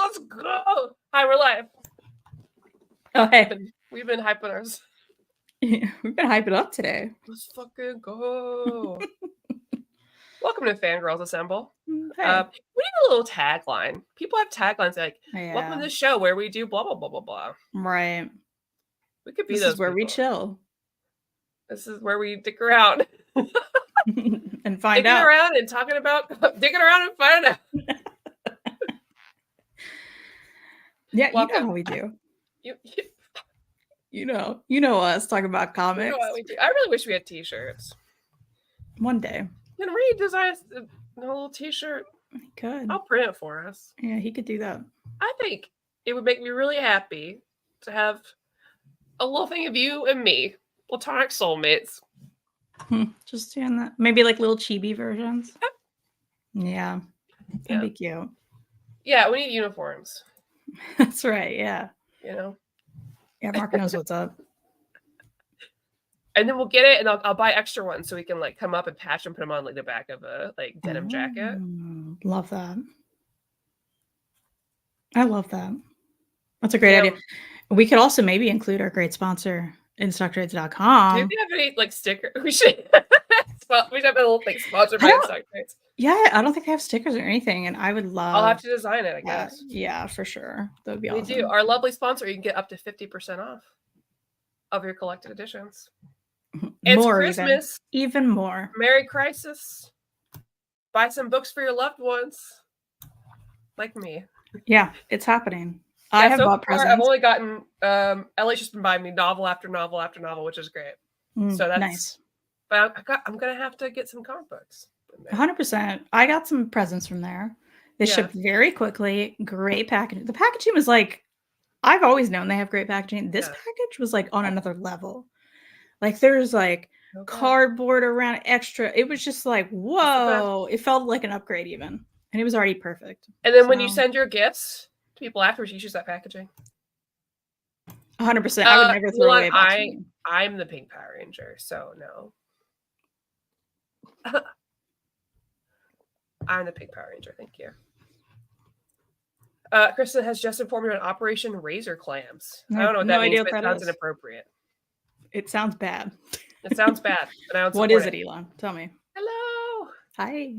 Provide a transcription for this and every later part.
Let's go. Hi, we're live. Oh, hey. We've been hyping ours. Yeah, we've been hyping up today. Let's fucking go. Welcome to Fangirlz Assemble. Hey. We need a little tagline. People have taglines like, welcome to this show where we do blah, blah, blah, blah, blah. Right. We could be this those is where people. we chill. This is where we dick around. And find digging out. around and talking about digging around and finding out. Yeah, welcome. You know how we do. You know us talking about comics. You know what we do. I really wish we had t-shirts. One day. Can Reed design a little t-shirt? He could. I'll print it for us. Yeah, he could do that. I think it would make me really happy to have a little thing of you and me, platonic soulmates. Just doing that. Maybe like little chibi versions. Yeah. That'd be cute. Yeah, we need uniforms. That's right, yeah. You know? Yeah, Mark knows what's up. And then we'll get it, and I'll buy extra ones so we can like come up and patch and put them on like the back of a like denim jacket. Love that. I love that. That's a great idea. We could also maybe include our great sponsor, InStockTrades.com. Do we have any like sticker? We should have a little thing sponsored by InStockTrades. Yeah, I don't think they have stickers or anything, and I would love. I'll have to design it, I guess. Yeah, for sure. That would be awesome. We do. Our lovely sponsor, you can get up to 50% off of your collected editions. It's more, Christmas. Even more. Merry Crisis. Buy some books for your loved ones. Like me. Yeah, it's happening. Yeah, I have bought presents. I've only gotten Ellie's just been buying me novel after novel after novel, which is great. So that's nice. But I'm gonna have to get some comic books. 100%. I got some presents from there. They shipped very quickly. Great packaging. The packaging was like, I've always known they have great packaging. This package was like on another level. Like there's like cardboard around extra. It was just like, whoa. It felt like an upgrade even. And it was already perfect. And then when you send your gifts to people afterwards, you use that packaging. 100%. I would never throw away packaging. I'm the Pink Power Ranger, so no. I'm the Pink Power Ranger, thank you. Kristan has just informed me on Operation Razor Clams. I don't know what that means, but it sounds inappropriate. It sounds bad. It sounds bad. But what is it, Elon? Tell me. Hello. Hi.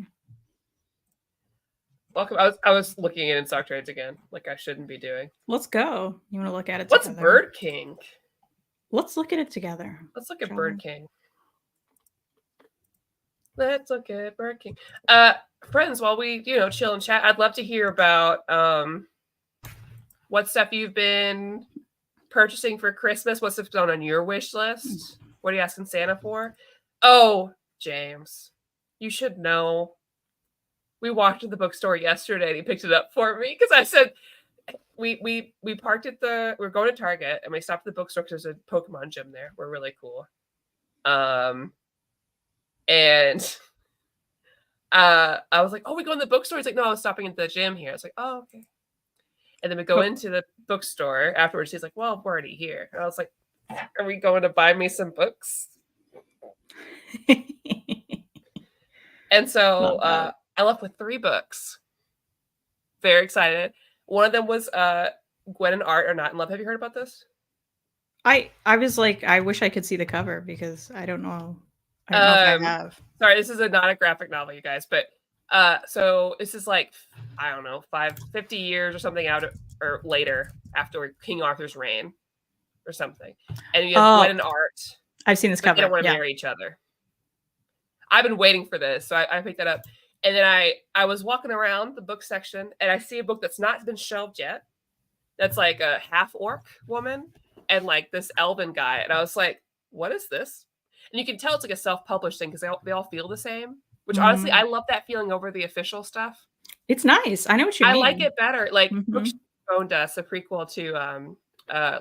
Welcome. I was looking at InStockTrades again, like I shouldn't be doing. Let's go. You want to look at it together? What's Bird King? Let's look at it together. Let's look at Bird King. Let's look at Bird King. Friends, while we, chill and chat, I'd love to hear about what stuff you've been purchasing for Christmas. What's on your wish list? What are you asking Santa for? Oh, James, you should know. We walked to the bookstore yesterday and he picked it up for me because I said we parked at we're going to Target and we stopped at the bookstore because there's a Pokemon gym there. We're really cool. And I was like, oh, we go in the bookstore. He's like, no, I was stopping at the gym here. I was like, oh, okay. And then we go into the bookstore afterwards. He's like, well, we're already here. And I was like, are we going to buy me some books? And so I left with 3 books. Very excited. One of them was Gwen and Art Are Not in Love. Have you heard about this? I was like, I wish I could see the cover because I don't know. I don't know if I have. Sorry, this is not a graphic novel, you guys, but so this is like, I don't know, 50 years or something out or later after King Arthur's reign or something. And you have Gwen and Art. I've seen this cover. They don't want to marry each other. I've been waiting for this, so I picked that up. And then I was walking around the book section and I see a book that's not been shelved yet. That's like a half orc woman and like this elven guy. And I was like, what is this? And you can tell it's like a self-published thing because they all feel the same, which honestly, I love that feeling over the official stuff. It's nice. I know what you mean. I like it better. Like Books owned us, a prequel to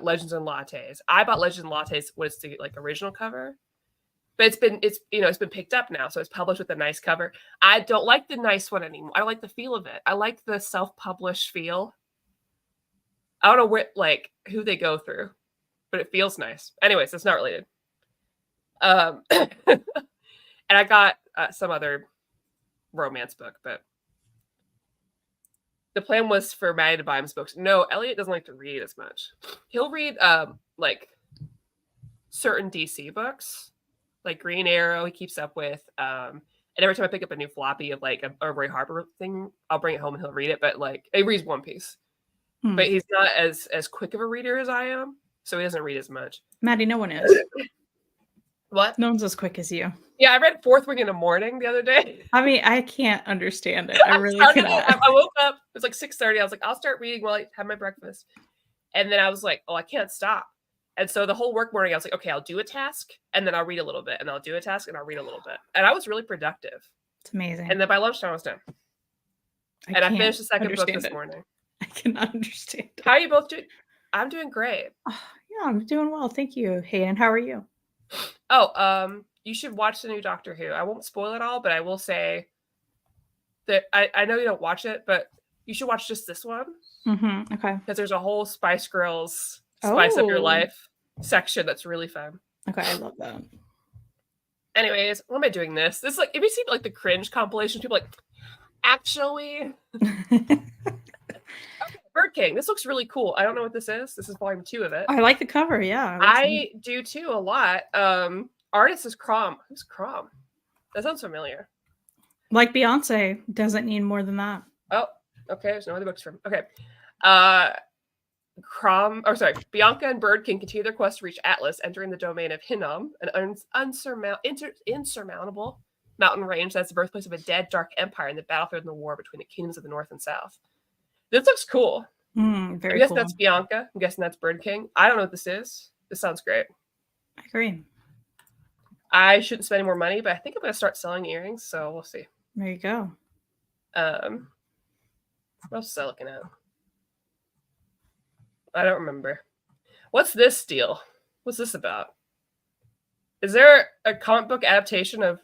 Legends and Lattes. I bought Legends and Lattes was the like original cover. But it's been picked up now, so it's published with a nice cover. I don't like the nice one anymore. I don't like the feel of it. I like the self-published feel. I don't know who they go through, but it feels nice. Anyways, it's not related. And I got some other romance book, but the plan was for Maddie to buy him books. No, Elliot doesn't like to read as much. He'll read like certain DC books, like Green Arrow. He keeps up with. And every time I pick up a new floppy of like a Roy Harper thing, I'll bring it home and he'll read it. But like, he reads One Piece, but he's not as quick of a reader as I am, so he doesn't read as much. Maddie, no one is. What? No one's as quick as you. Yeah, I read Fourth Wing in the morning the other day. I mean, I can't understand it. I really cannot. I woke up. It was like 6:30. I was like, I'll start reading while I have my breakfast. And then I was like, oh, I can't stop. And so the whole work morning, I was like, okay, I'll do a task, and then I'll read a little bit, and I'll do a task, and I'll read a little bit. And I was really productive. It's amazing. And then by lunchtime, I was done. I finished the second book this morning. I cannot understand it. How are you both doing? I'm doing great. Oh, yeah, I'm doing well. Thank you, Hayden. How are you? Oh, you should watch the new Doctor Who. I won't spoil it all, but I will say that I know you don't watch it, but you should watch just this one. Okay. Because there's a whole Spice Girls Spice Up Your Life section that's really fun. Okay, I love that. Anyways, why am I doing this? This is like, if you see like the cringe compilation, people like, actually. Okay, Bird King. This looks really cool. I don't know what this is. This is volume 2 of it. I like the cover. Yeah, I do too a lot. Artist is Crom. Who's Crom? That sounds familiar. Like Beyonce doesn't need more than that. Oh, okay. There's no other books from. Okay. Bianca and Bird King continue their quest to reach Atlas, entering the domain of Hinnom, an insurmountable mountain range that's the birthplace of a dead, dark empire in the battlefield in the war between the kingdoms of the North and South. This looks cool. Very I guess cool. that's Bianca. I'm guessing that's Bird King. I don't know what this is. This sounds great. I agree. I shouldn't spend any more money, but I think I'm going to start selling earrings, so we'll see. There you go. What else was I looking at? I don't remember. What's this deal? What's this about? Is there a comic book adaptation of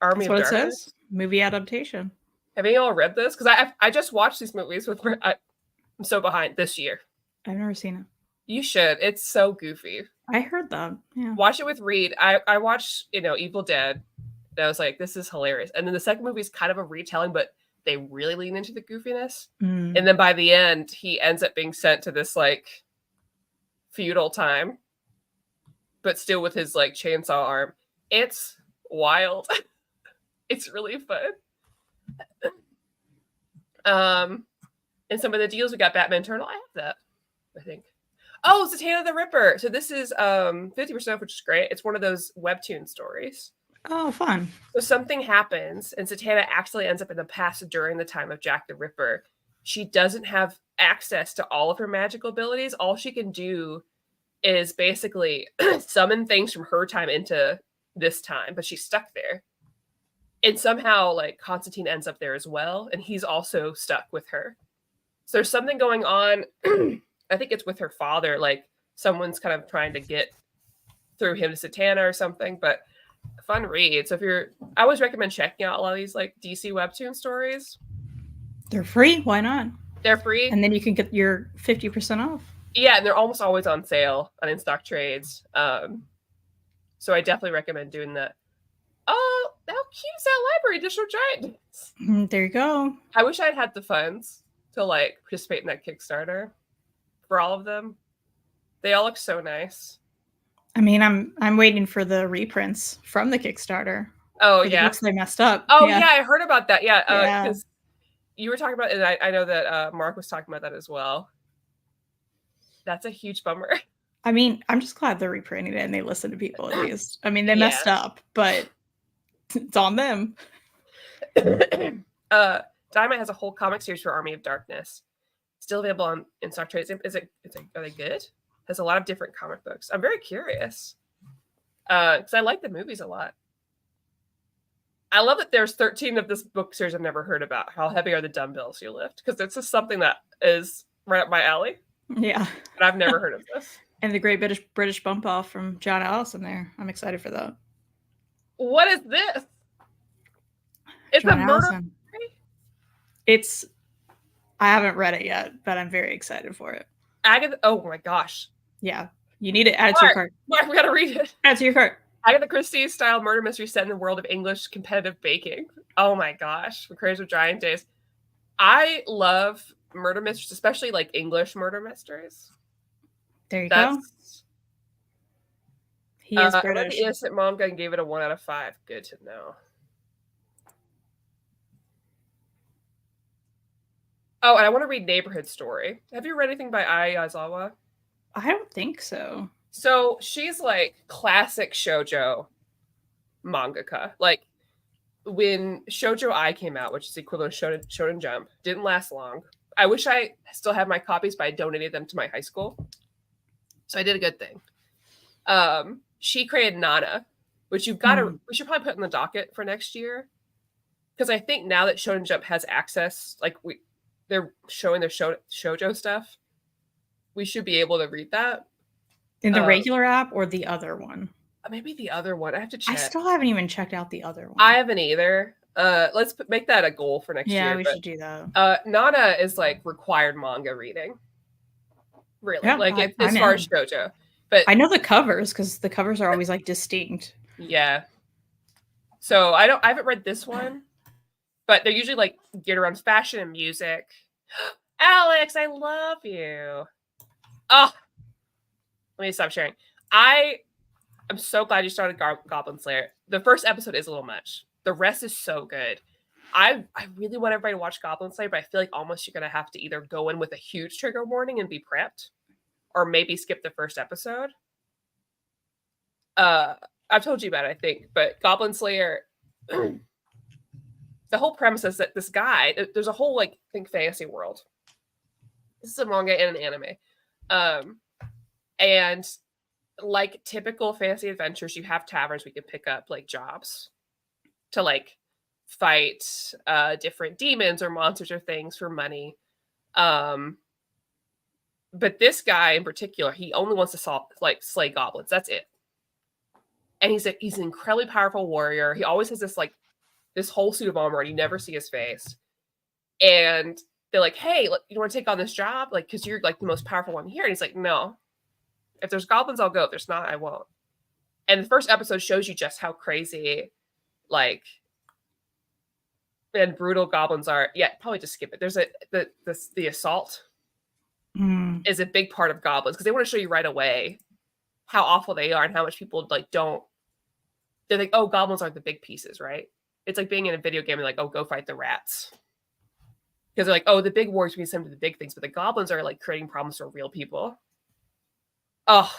Army of Darkness? That's what it says. Movie adaptation. Have you all read this? Because I just watched these movies with. I'm so behind this year. I've never seen it. You should. It's so goofy. I heard that. Yeah. Watch it with Reed. I watched, Evil Dead. And I was like, this is hilarious. And then the second movie is kind of a retelling, but they really lean into the goofiness. And then by the end, he ends up being sent to this like feudal time, but still with his like chainsaw arm. It's wild. It's really fun. And some of the deals, we got Batman Eternal. I have that, I think. Oh, Zatanna the Ripper. So this is 50% off, which is great. It's one of those webtoon stories. Oh, fun. So something happens, and Zatanna actually ends up in the past during the time of Jack the Ripper. She doesn't have access to all of her magical abilities. All she can do is basically summon things from her time into this time, but she's stuck there. And somehow, like, Constantine ends up there as well, and he's also stuck with her. So there's something going on. I think it's with her father. Like, someone's kind of trying to get through him to Zatanna or something, but fun read. So I always recommend checking out a lot of these, like, DC webtoon stories. They're free. Why not? They're free. And then you can get your 50% off. Yeah, and they're almost always on sale on in-stock trades. So I definitely recommend doing that. Oh, how cute is that library edition of Giant? There you go. I wish I'd had the funds to like participate in that Kickstarter for all of them. They all look so nice. I mean, I'm waiting for the reprints from the Kickstarter. Oh yeah, the books they messed up. Oh yeah, I heard about that. Yeah, yeah. Because you were talking about it, and I know that Mark was talking about that as well. That's a huge bummer. I mean, I'm just glad they're reprinting it and they listen to people at least. I mean, they messed up, but it's on them. Dynamite has a whole comic series for Army of Darkness. Still available in stock trades. Are they good? Has a lot of different comic books. I'm very curious. Because I like the movies a lot. I love that there's 13 of this book series I've never heard about. How heavy are the dumbbells you lift? Because this is something that is right up my alley. Yeah. But I've never heard of this. And the great British bump off from John Allison there. I'm excited for that. What is this? It's John a murder. Allison. I haven't read it yet, but I'm very excited for it. Agatha. Oh my gosh. Yeah. You need to add it to your cart. Mark, we gotta read it. Add it to your cart. Agatha Christie style murder mystery set in the world of English competitive baking. Oh my gosh. The Craze of Giant Days. I love murder mysteries, especially like English murder mysteries. There you go. He is I read British. the Innocent manga and gave it a 1 out of 5. Good to know. Oh, and I want to read Neighborhood Story. Have you read anything by Ai Yazawa? I don't think so. So she's like classic shoujo mangaka. Like when Shoujo Ai came out, which is the equivalent of Shonen Jump, didn't last long. I wish I still had my copies, but I donated them to my high school. So I did a good thing. She created Nana, which you've got to, we should probably put in the docket for next year. Because I think now that Shonen Jump has access, like they're showing their shoujo stuff, we should be able to read that. In the regular app or the other one? Maybe the other one. I have to check. I still haven't even checked out the other one. I haven't either. Let's make that a goal for next year. Yeah, we should do that. Nana is like required manga reading. Really? Yeah, like as far as shoujo. But I know the covers because the covers are always like distinct. Yeah. So I haven't read this one, but they're usually like geared around fashion and music. Alex, I love you. Oh, let me stop sharing. I'm so glad you started Goblin Slayer. The first episode is a little much. The rest is so good. I really want everybody to watch Goblin Slayer, but I feel like almost you're going to have to either go in with a huge trigger warning and be prepped, or maybe skip the first episode. I've told you about it, I think, but Goblin Slayer, the whole premise is that this guy, there's a whole, like, think fantasy world. This is a manga and an anime. And like typical fantasy adventures, you have taverns we can pick up like jobs to like fight different demons or monsters or things for money. But this guy in particular, he only wants to slay goblins. That's it. And he's an incredibly powerful warrior. He always has this whole suit of armor, and you never see his face. And they're like, "Hey, you want to take on this job? Like, because you're like the most powerful one here." And he's like, "No. If there's goblins, I'll go. If there's not, I won't." And the first episode shows you just how crazy, like, and brutal goblins are. Yeah, probably just skip it. There's the assault is a big part of goblins because they want to show you right away how awful they are and how much people like don't. They're like, "Oh, goblins aren't the big pieces, right?" It's like being in a video game and like, "Oh, go fight the rats." Because they're like, "Oh, the big wars, we send to the big things," but the goblins are like creating problems for real people. Oh,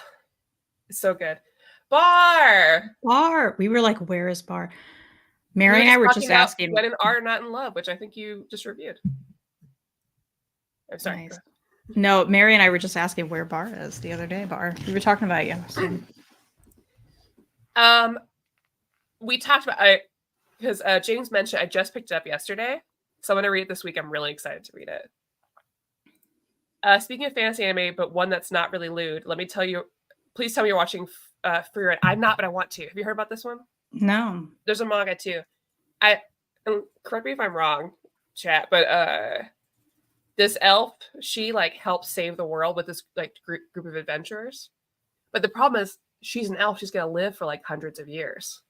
it's so good. Bar. We were like, where is Bar? Mary and I were just asking. When and are not in love, which I think you just reviewed. I'm sorry. Nice. No, Mary and I were just asking where Bar is the other day. Bar. We were talking about you. So. We talked about because James mentioned I just picked it up yesterday, so I'm gonna read it this week. I'm really excited to read it. Speaking of fantasy anime, but one that's not really lewd, let me tell you, please tell me you're watching Free Ride. I'm not, but I want to. Have you heard about this one? No. There's a manga too. Correct me if I'm wrong, chat, but this elf, she like helps save the world with this like group of adventurers. But the problem is she's an elf. She's gonna live for like hundreds of years.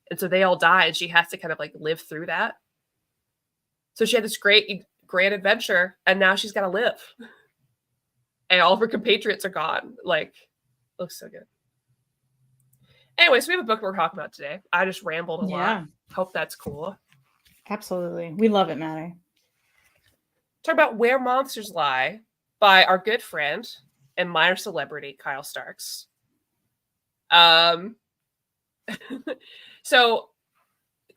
And so they all die, and she has to kind of like live through that. So she had this great adventure, and now she's got to live. And all of her compatriots are gone. Like, looks so good. Anyway, so we have a book we're talking about today. I just rambled a lot. Hope that's cool. Absolutely. We love it, Maddie. Talk about Where Monsters Lie by our good friend and minor celebrity, Kyle Starks. So,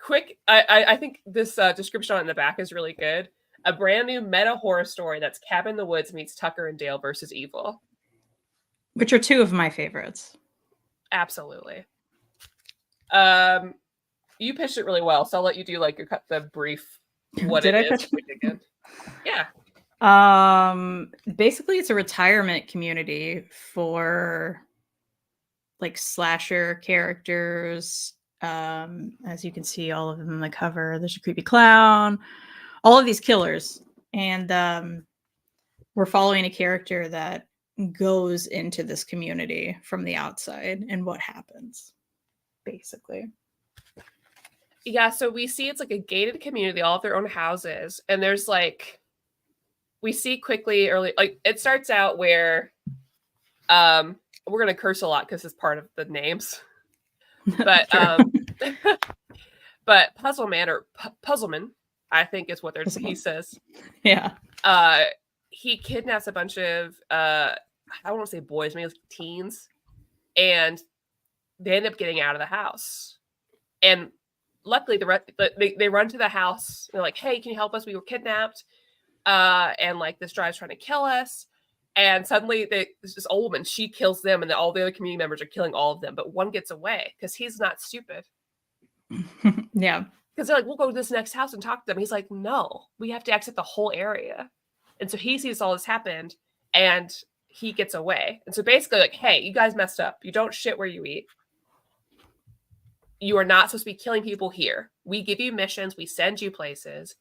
quick, I think this description on the back is really good. A brand new meta horror story that's Cabin in the Woods meets Tucker and Dale versus Evil. Which are two of my favorites. Absolutely. You pitched it really well, so I'll let you do like the brief what it is. Again. Yeah. Basically it's a retirement community for like slasher characters. As you can see all of them on the cover, there's a creepy clown, all of these killers, and we're following a character that goes into this community from the outside and what happens, basically. Yeah, so we see it's like a gated community, all have their own houses, and there's like we see quickly early, like it starts out where we're gonna curse a lot because it's part of the names. But but Puzzleman or Puzzleman, I think is what he says. Yeah. He kidnaps a bunch of I don't want to say boys, maybe like teens, and they end up getting out of the house. And luckily, they run to the house. They're like, "Hey, can you help us? We were kidnapped, and like this drive's trying to kill us." And suddenly, there's this old woman. She kills them, and all the other community members are killing all of them. But one gets away because he's not stupid. Yeah. Because they're like, "We'll go to this next house and talk to them." He's like, "No, we have to exit the whole area." And so he sees all this happened, and he gets away. And so basically, like, "Hey, you guys messed up. You don't shit where you eat. You are not supposed to be killing people here. We give you missions. We send you places."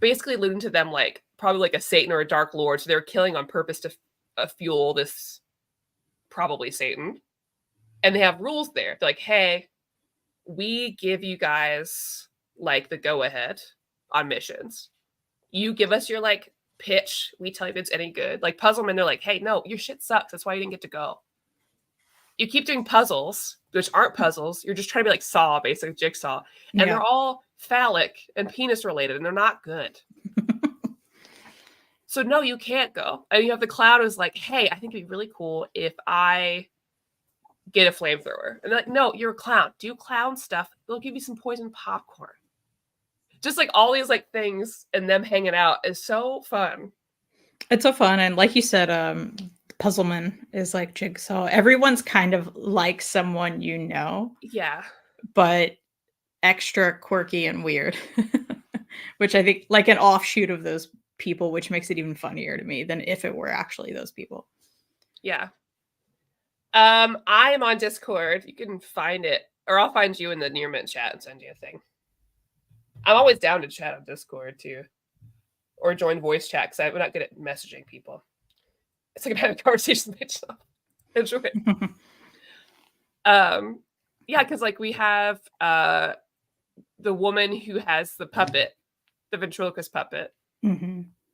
Basically alluding to them like probably like a Satan or a Dark Lord. So they're killing on purpose to fuel this probably Satan. And they have rules there. They're like, "Hey, we give you guys like the go-ahead on missions. You give us your like pitch. We tell you if it's any good." Like Puzzleman, they're like, "Hey, no, your shit sucks. That's why you didn't get to go. You keep doing puzzles, which aren't puzzles. You're just trying to be like Saw, basically Jigsaw. And they're all phallic and penis related, and they're not good." So no, you can't go. And you have the clown who's like, "Hey, I think it'd be really cool if I get a flamethrower." And they're like, "No, you're a clown. Do clown stuff. They'll give you some poison popcorn." Just like all these like things and them hanging out is so fun. It's so fun. And like you said, Puzzleman is like Jigsaw. Everyone's kind of like someone you know. Yeah. But extra quirky and weird. Which I think like an offshoot of those people, which makes it even funnier to me than if it were actually those people. Yeah. I am on Discord. You can find it, or I'll find you in the Near Mint chat and send you a thing. I'm always down to chat on Discord too, or join voice chat because I'm not good at messaging people. It's like I'm having conversations with myself. Enjoy it. Yeah, because like we have the woman who has the puppet, the ventriloquist puppet,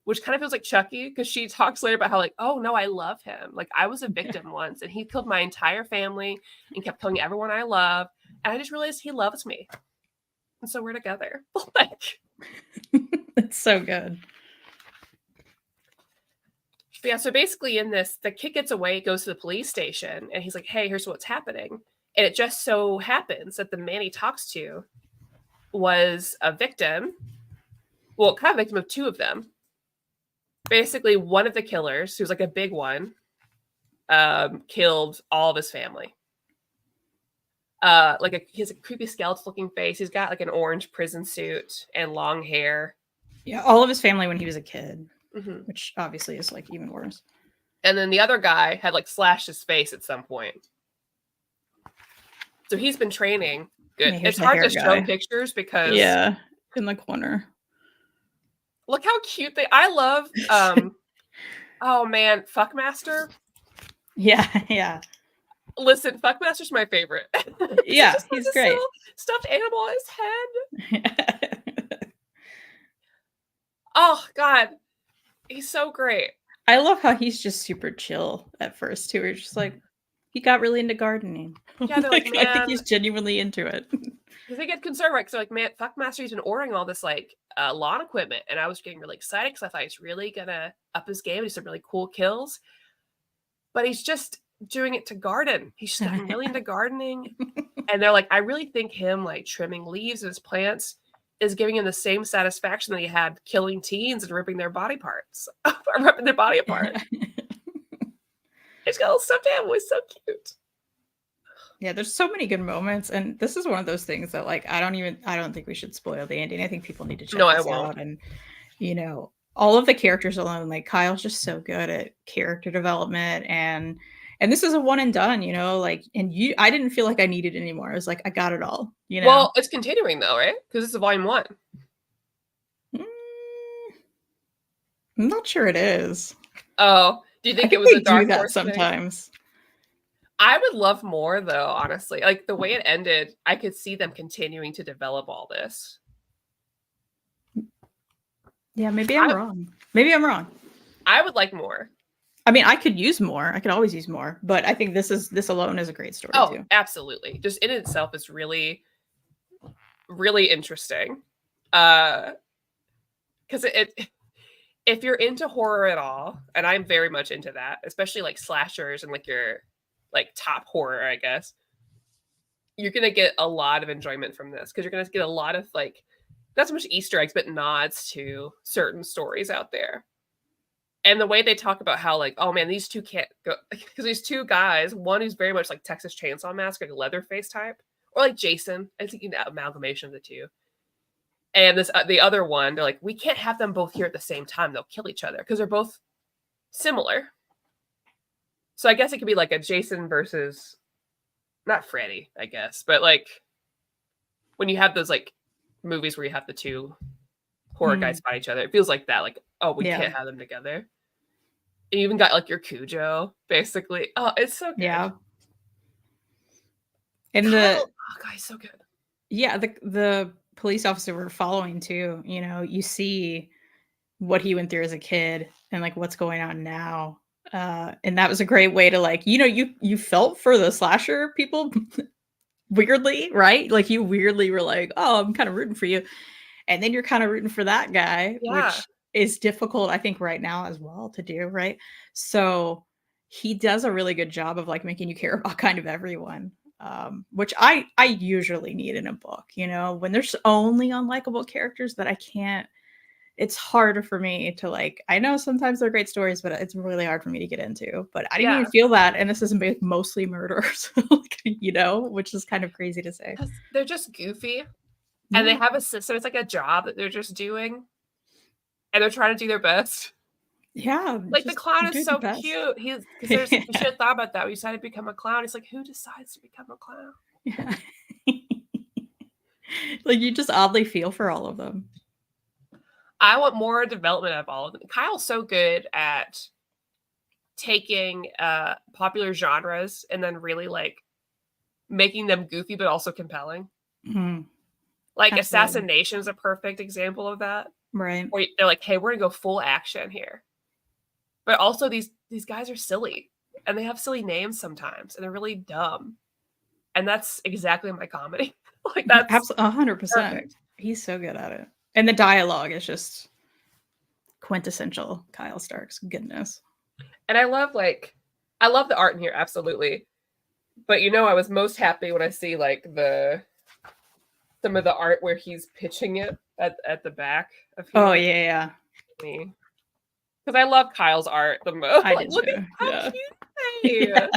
which kind of feels like Chucky because she talks later about how like, "Oh no, I love him. Like I was a victim once, and he killed my entire family and kept killing everyone I love, and I just realized he loves me, and so we're together." Like, it's so good. But yeah, so basically in this, the kid gets away, goes to the police station, and he's like, "Hey, here's what's happening." And it just so happens that the man he talks to was a victim. Well, kind of a victim of two of them. Basically, one of the killers, who's like a big one, killed all of his family. He has a creepy skeleton-looking face. He's got like an orange prison suit and long hair. Yeah, all of his family when he was a kid, which obviously is like even worse. And then the other guy had like slashed his face at some point. So he's been training. Good. Yeah, it's hard to show pictures because in the corner. Look how cute I love oh man, Fuckmaster. Yeah. Listen, Fuckmaster's my favorite. Yeah, he's great. Stuffed animal on his head. Oh God. He's so great. I love how he's just super chill at first too. He's just like he got really into gardening. Yeah, they're like, man, I think he's genuinely into it. Because they get concerned, right? Because they're like, "Man, Fuckmaster's been ordering all this like lawn equipment," and I was getting really excited because I thought he's really gonna up his game and do some really cool kills. But he's just doing it to garden. He's just gotten really into gardening, and they're like, "I really think him like trimming leaves of his plants is giving him the same satisfaction that he had killing teens and ripping their body parts, ripping their body apart." He's got a little stuffed animal. He's so cute. Yeah, there's so many good moments, and this is one of those things that like I don't think we should spoil the ending. I think people need to check this out. And all of the characters alone, like Kyle's just so good at character development, and this is a one and done, like, and I didn't feel like I needed it anymore. I was like, I got it all, Well, it's continuing though, right? Because it's a volume 1. I'm not sure it is. Oh, do you think it was a dark horse sometimes thing? I would love more though, honestly. Like the way it ended, I could see them continuing to develop all this. Yeah, maybe I'm wrong. Maybe I'm wrong. I would like more. I mean, I could use more. I could always use more, but I think this alone is a great story too. Absolutely. Just in itself is really, really interesting. Because if you're into horror at all, and I'm very much into that, especially like slashers and like your like top horror, I guess, you're gonna get a lot of enjoyment from this because you're gonna get a lot of like not so much Easter eggs, but nods to certain stories out there. And the way they talk about how like, oh man, these two can't go because these two guys, one who's very much like Texas Chainsaw Massacre, like a Leatherface type, or like Jason. I think an amalgamation of the two. And this the other one, they're like, we can't have them both here at the same time. They'll kill each other because they're both similar. So I guess it could be like a Jason versus not Freddy, I guess, but like when you have those like movies where you have the two horror guys fight each other, it feels like that. Like, oh, we can't have them together. And you even got like your Cujo, basically. Oh, it's so good. Yeah. And Kyle, guy's so good. Yeah, the police officer we're following too, you know, you see what he went through as a kid and like what's going on now. And that was a great way to like, you know, you felt for the slasher people weirdly, right? Like you weirdly were like, oh, I'm kind of rooting for you. And then you're kind of rooting for that guy, which is difficult, I think, right now as well to do, right? So he does a really good job of like making you care about kind of everyone. Which I usually need in a book, you know, when there's only unlikable characters that I can't, it's harder for me to like, I know sometimes they're great stories, but it's really hard for me to get into, but I didn't even feel that. And this isn't mostly murderers, you know, which is kind of crazy to say. They're just goofy and they have a system. It's like a job that they're just doing and they're trying to do their best. Yeah. Like the clown is so cute. You should have thought about that. We decided to become a clown. It's like, who decides to become a clown? Yeah. Like you just oddly feel for all of them. I want more development of all of them. Kyle's so good at taking popular genres and then really like making them goofy but also compelling. Mm-hmm. Like Assassination is a perfect example of that. Right. Where they're like, hey, we're gonna go full action here. But also these guys are silly and they have silly names sometimes and they're really dumb. And that's exactly my comedy. Like that's absolutely 100%. He's so good at it. And the dialogue is just quintessential Kyle Stark's goodness. And I love the art in here, absolutely. But you know, I was most happy when I see like some of the art where he's pitching it at the back of him. Oh yeah. Because I love Kyle's art the most. I did look too. At how cute they.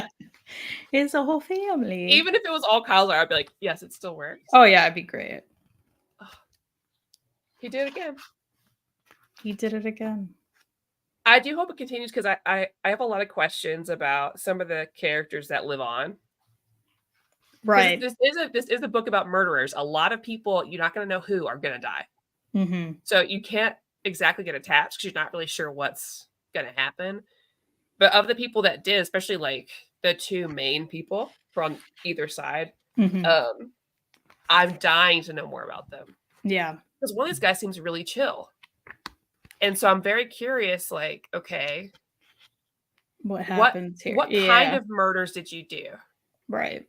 It's a whole family. Even if it was all Kyle's art, I'd be like, yes, it still works. Oh yeah, it'd be great. He did it again. He did it again. I do hope it continues because I have a lot of questions about some of the characters that live on. Right. This is a book about murderers. A lot of people, you're not going to know who are going to die. Mm-hmm. So you can't exactly get attached because you're not really sure what's going to happen. But of the people that did, especially like the two main people from either side, I'm dying to know more about them. Yeah. Because one of these guys seems really chill. And so I'm very curious, like, okay, what happens here? What kind of murders did you do? Right.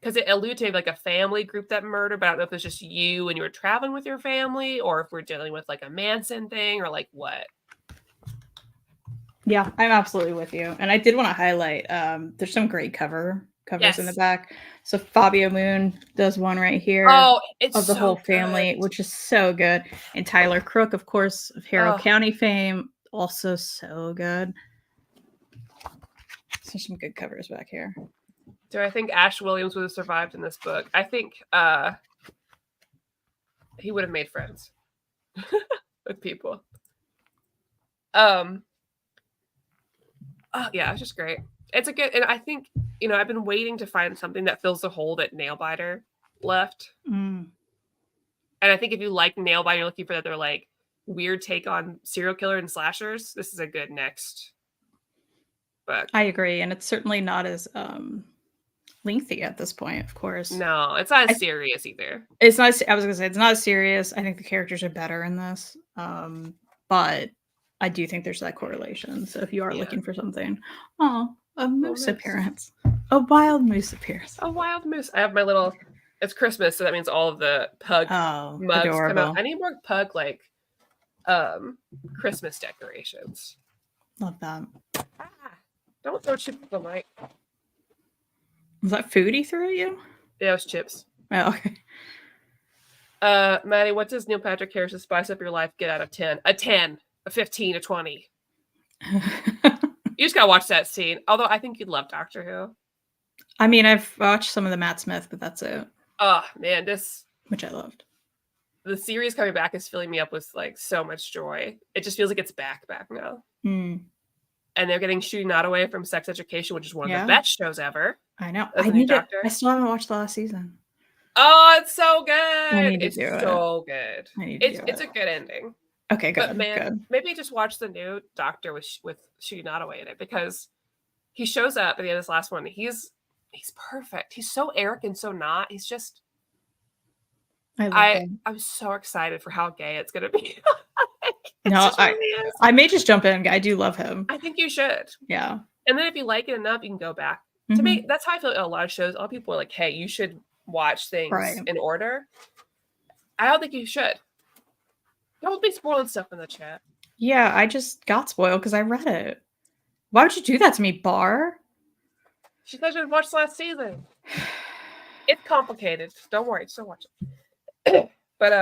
Because it alluded to like a family group that murdered, but I don't know if it's just you and you were traveling with your family or if we're dealing with like a Manson thing or like what. Yeah, I'm absolutely with you. And I did want to highlight, there's some great covers in the back. So Fabio Moon does one right here of the so whole family, which is so good. And Tyler Crook, of course, of Harrow County fame, also so good. So some good covers back here. Do I think Ash Williams would have survived in this book? I think he would have made friends with people. Yeah, it's just great. It's a good, and I think, you know, I've been waiting to find something that fills the hole that Nailbiter left. And I think if you like Nailbiter, you're looking for that they're like weird take on serial killer and slashers, this is a good next book. I agree, and it's certainly not as lengthy at this point, of course. No, it's not as serious either. It's not. I was gonna say it's not as serious. I think the characters are better in this, but I do think there's that correlation. So if you are Yeah. looking for something, a moose moose. appearance, a wild moose appears. A wild moose. I have my little. It's Christmas, so that means all of the pug mugs come out. Adorable. I need more pug like Christmas decorations. Love that. Don't throw chips at the mic. Was that food he threw at you? Yeah, it was chips. Oh, okay. Maddie, what does Neil Patrick Harris's Spice Up Your Life get out of 10? A 10, a 15, a 20. You just gotta watch that scene. Although I think you'd love Doctor Who. I mean, I've watched some of the Matt Smith, but that's it. Oh man, which I loved. The series coming back is filling me up with like so much joy. It just feels like it's back now. Mm. And they're getting Shooting Not Away from Sex Education, which is one of the best shows ever. I know. I still haven't watched the last season. Oh, it's so good. It's so good. It's a good ending. Okay, good. But man, good. Maybe just watch the new Doctor with Shooting Not Away in it, because he shows up at the end of this last one. He's perfect. He's so Eric and so not. He's just. I'm so excited for how gay it's gonna be. I may just jump in. I do love him. I think you should. Yeah. And then if you like it enough, you can go back. Mm-hmm. To me, that's how I feel a lot of shows. A lot of people are like, hey, you should watch things in order. I don't think you should. Don't be spoiling stuff in the chat. Yeah, I just got spoiled because I read it. Why would you do that to me, Bar? She said she watched last season. It's complicated. Don't worry, still watch it. But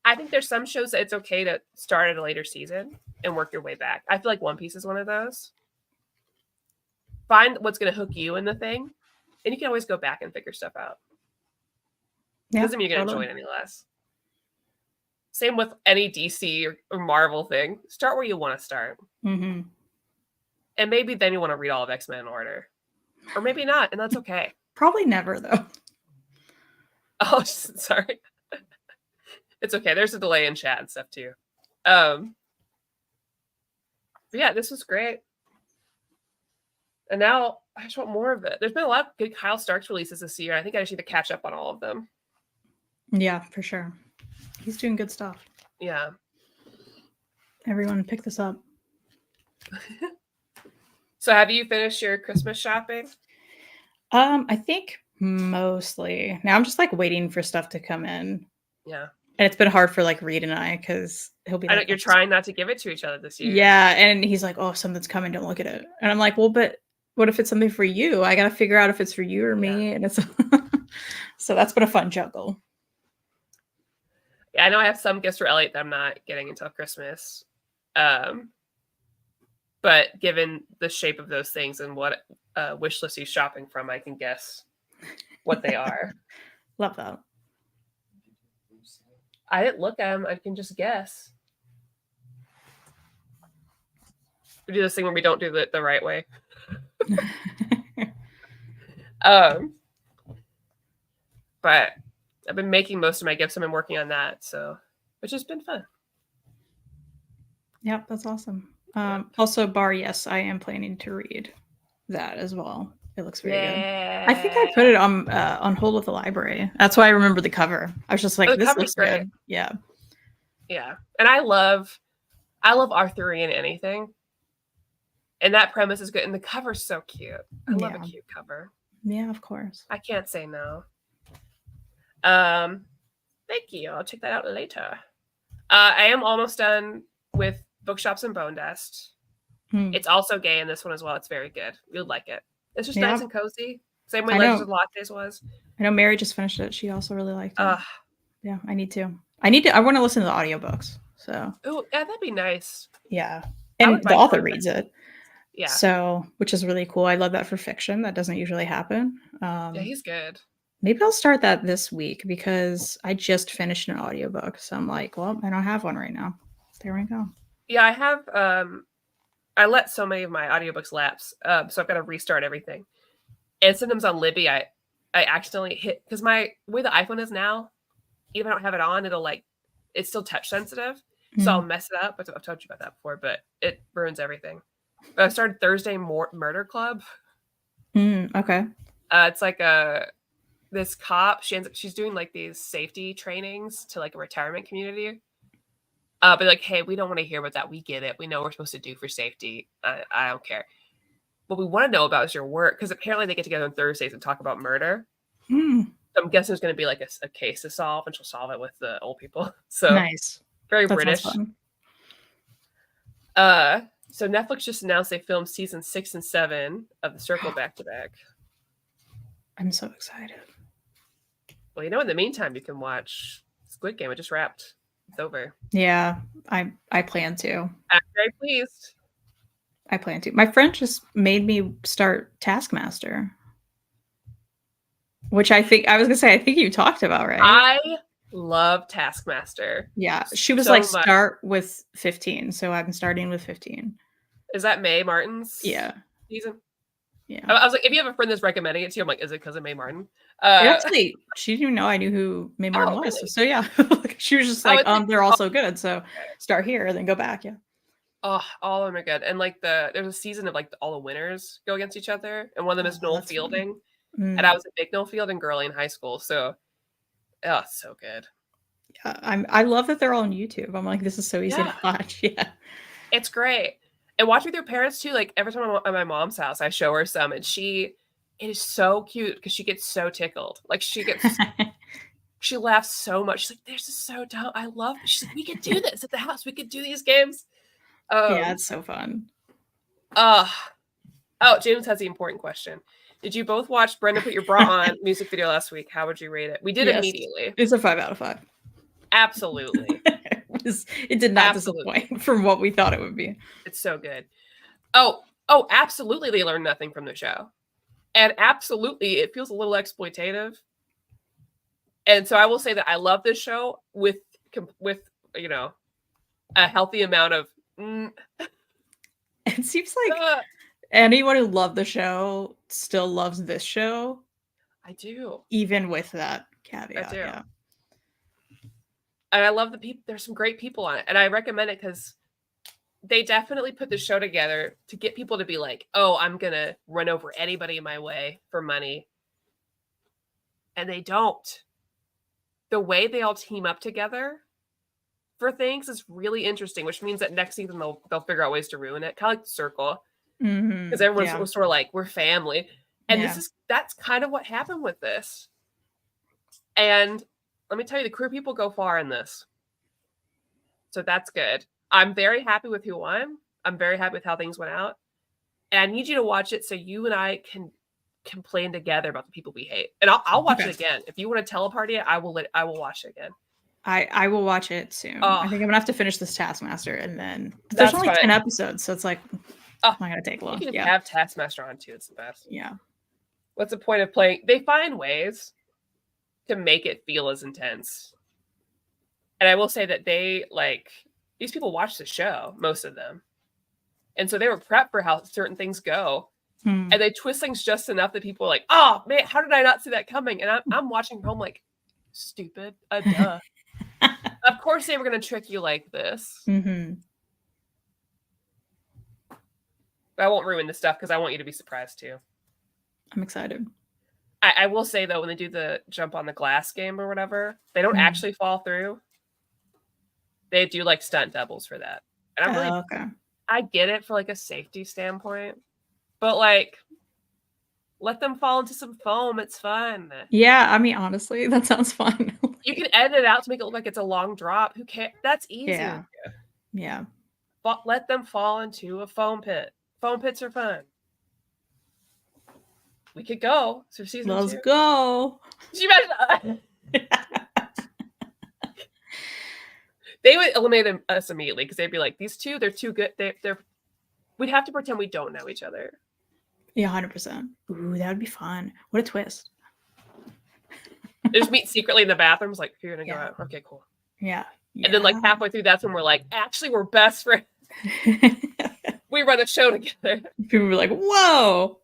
I think there's some shows that it's okay to start at a later season and work your way back. I feel like One Piece is one of those. Find what's going to hook you in the thing, and you can always go back and figure stuff out. Yeah, doesn't mean you're going to enjoy it any less. Same with any DC or Marvel thing. Start where you want to start. Mm-hmm. And maybe then you want to read all of X-Men in order. Or maybe not, and that's okay. Probably never, though. Oh, sorry. It's okay. There's a delay in chat and stuff, too. But yeah, this was great. And now I just want more of it. There's been a lot of good Kyle Starks releases this year. I think I just need to catch up on all of them. Yeah, for sure. He's doing good stuff. Yeah. Everyone pick this up. So have you finished your Christmas shopping? I think mostly. Now I'm just like waiting for stuff to come in. Yeah. And it's been hard for like Reed and I because he'll be like, I know you're trying not to give it to each other this year. Yeah. And he's like, oh, something's coming. Don't look at it. And I'm like, well, but what if it's something for you? I got to figure out if it's for you or me. And it's so that's been a fun juggle. Yeah, I know I have some gifts for Elliot that I'm not getting until Christmas. But given the shape of those things and what wish list he's shopping from, I can guess what they are. Love that. I didn't look at them. I can just guess. We do this thing where we don't do it the right way. But I've been making most of my gifts. I've been working on that, so which has been fun. Yep, that's awesome. Also, Bar, yes, I am planning to read that as well. It looks very good. I think I put it on hold with the library. That's why I remember the cover. I was just like, this looks great. Good. Yeah. Yeah. And I love Arthurian anything. And that premise is good. And the cover's so cute. I love a cute cover. Yeah, of course. I can't say no. Thank you. I'll check that out later. I am almost done with Bookshops and Bone Dust. It's also gay in this one as well. It's very good. You'll like it. It's just nice and cozy. Same way Legends of Lattes was. I know Mary just finished it. She also really liked it. Yeah, I need to. I want to listen to the audiobooks. So. Oh, yeah, that'd be nice. Yeah. And the author reads it. Yeah. So, which is really cool. I love that for fiction. That doesn't usually happen. Yeah, he's good. Maybe I'll start that this week because I just finished an audiobook. So I'm like, well, I don't have one right now. There we go. Yeah, I have I let so many of my audiobooks lapse. So I've got to restart everything. And sometimes on Libby, I accidentally hit because my way the iPhone is now, even if I don't have it on, it's still touch sensitive. So I'll mess it up. I've told you about that before, but it ruins everything. But I started Thursday Murder Club. Okay. It's like this cop. She's doing like these safety trainings to like a retirement community. But like, hey, we don't want to hear about that. We get it. We know what we're supposed to do for safety. I don't care. What we want to know about is your work, because apparently they get together on Thursdays and talk about murder. Mm. So I'm guessing there's going to be like a case to solve, and she'll solve it with the old people. So Nice. very That British. sounds So Netflix just announced they filmed season 6 and 7 of The Circle back to back. I'm so excited. Well, you know, in the meantime, you can watch Squid Game. It just wrapped. It's over. Yeah, I plan to. I'm very pleased. I plan to. My friend just made me start Taskmaster, which I think you talked about, right? I love Taskmaster. Yeah, she was so like, much. start with 15, so I'm starting with 15. Is that Mae Martin's season? Yeah. I was like, if you have a friend that's recommending it to you, I'm like, is it because of Mae Martin? Actually, she didn't even know I knew who Mae Martin was. Really? So yeah, she was just like, they're all so good, so start here, then go back. Yeah. Oh, all of them are good. And like there's a season of like all the winners go against each other, and one of them is Noel Fielding. And I was a big Noel Fielding girly in high school, so it's so good. Yeah, I love that they're all on YouTube. I'm like, this is so easy to watch. Yeah, it's great. And watch with your parents too. Like every time I'm at my mom's house, I show her some, and it is so cute because she gets so tickled. Like she laughs so much. She's like, "This is so dumb. I love it." She's like, "We could do this at the house. We could do these games." Yeah, it's so fun. James has the important question. Did you both watch Brenda Put Your Bra On music video last week? How would you rate it? We did immediately. It's a 5 out of 5. Absolutely. It did not disappoint from what we thought it would be. It's so good. Oh, absolutely they learned nothing from the show. And absolutely it feels a little exploitative. And so I will say that I love this show with you know, a healthy amount of It seems like anyone who loved the show still loves this show. I do. Even with that caveat. I do. Yeah. And I love the people. There's some great people on it. And I recommend it because they definitely put the show together to get people to be like, oh, I'm going to run over anybody in my way for money. And they don't. The way they all team up together for things is really interesting, which means that next season they'll figure out ways to ruin it. Kind of like The Circle. Because everyone's sort of like, we're family. And that's kind of what happened with this. And let me tell you, the queer people go far in this. So that's good. I'm very happy with who won. I'm very happy with how things went out. And I need you to watch it so you and I can complain together about the people we hate. And I'll watch it again. If you want to teleparty it, I will watch it again. I will watch it soon. I think I'm gonna have to finish this Taskmaster, and then there's only 10 episodes, so it's like not gonna take long. You can have Taskmaster on too. It's the best. Yeah. What's the point of playing? They find ways to make it feel as intense. And I will say that these people watch the show, most of them. And so they were prepped for how certain things go. And they twist things just enough that people are like, oh man, how did I not see that coming? And I'm watching home like, stupid. Duh. Of course they were going to trick you like this. Mm-hmm. I won't ruin the stuff because I want you to be surprised too. I'm excited. I will say though, when they do the jump on the glass game or whatever, they don't actually fall through. They do like stunt doubles for that. And I'm really okay. I get it for like a safety standpoint, but like let them fall into some foam. It's fun. Yeah, I mean, honestly, that sounds fun. You can edit it out to make it look like it's a long drop. Who cares? That's easy. Yeah. But let them fall into a foam pit. Foam pits are fun. We could go for season 2. Let's go. Did you imagine? They would eliminate us immediately because they'd be like, these two, they're too good. We'd have to pretend we don't know each other. Yeah, 100%. Ooh, that would be fun. What a twist. They just meet secretly in the bathrooms, like, you're gonna go out. Okay, cool. Yeah. And then like halfway through, that's when we're like, actually, we're best friends. We run a show together. People were like, whoa.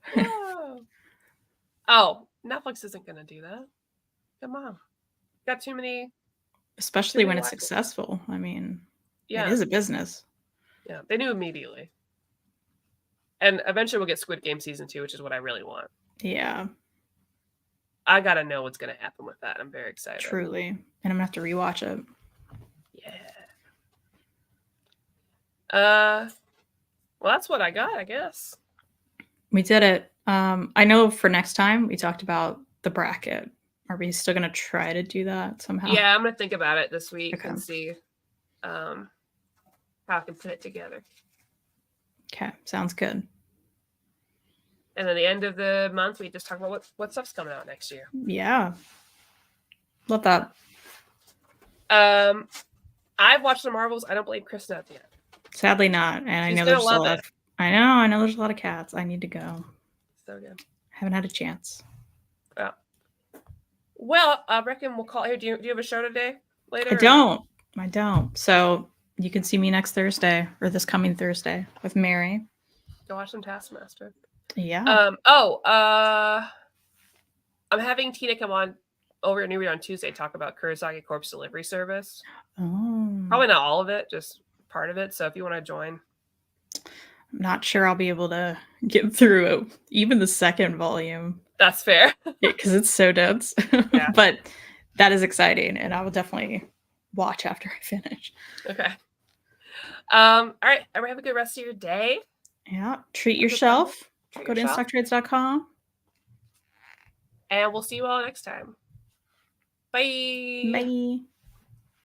Oh, Netflix isn't gonna do that. Come on. Got too many. Especially when it's successful. I mean, it is a business. Yeah, they knew immediately. And eventually we'll get Squid Game season 2, which is what I really want. Yeah. I gotta know what's gonna happen with that. I'm very excited. Truly. And I'm gonna have to rewatch it. Yeah. Well, that's what I got, I guess. We did it. I know for next time we talked about the bracket. Are we still going to try to do that somehow? Yeah, I'm going to think about it this week and see how I can put it together. Okay, sounds good. And then the end of the month, we just talk about what stuff's coming out next year. Yeah. Love that. I've watched the Marvels. I don't blame Kristan at the end. Sadly not. And She's I know there's a lot of, I know there's a lot of cats. I need to go. So good. Haven't had a chance. Oh. Well, I reckon we'll call it here. Do you have a show today? Later? I don't. So you can see me next Thursday or this coming Thursday with Mary. Go watch some Taskmaster. Yeah. I'm having Tina come on over at New Read on Tuesday, talk about Kurosaki Corpse Delivery Service. Oh. Probably not all of it, just part of it. So if you want to join. I'm not sure I'll be able to get through it, even the second volume. That's fair. Because it's so dense. Yeah. But that is exciting, and I will definitely watch after I finish. Okay. All right. Everyone have a good rest of your day. Yeah. Treat yourself. Go to InStockTrades.com. And we'll see you all next time. Bye. Bye.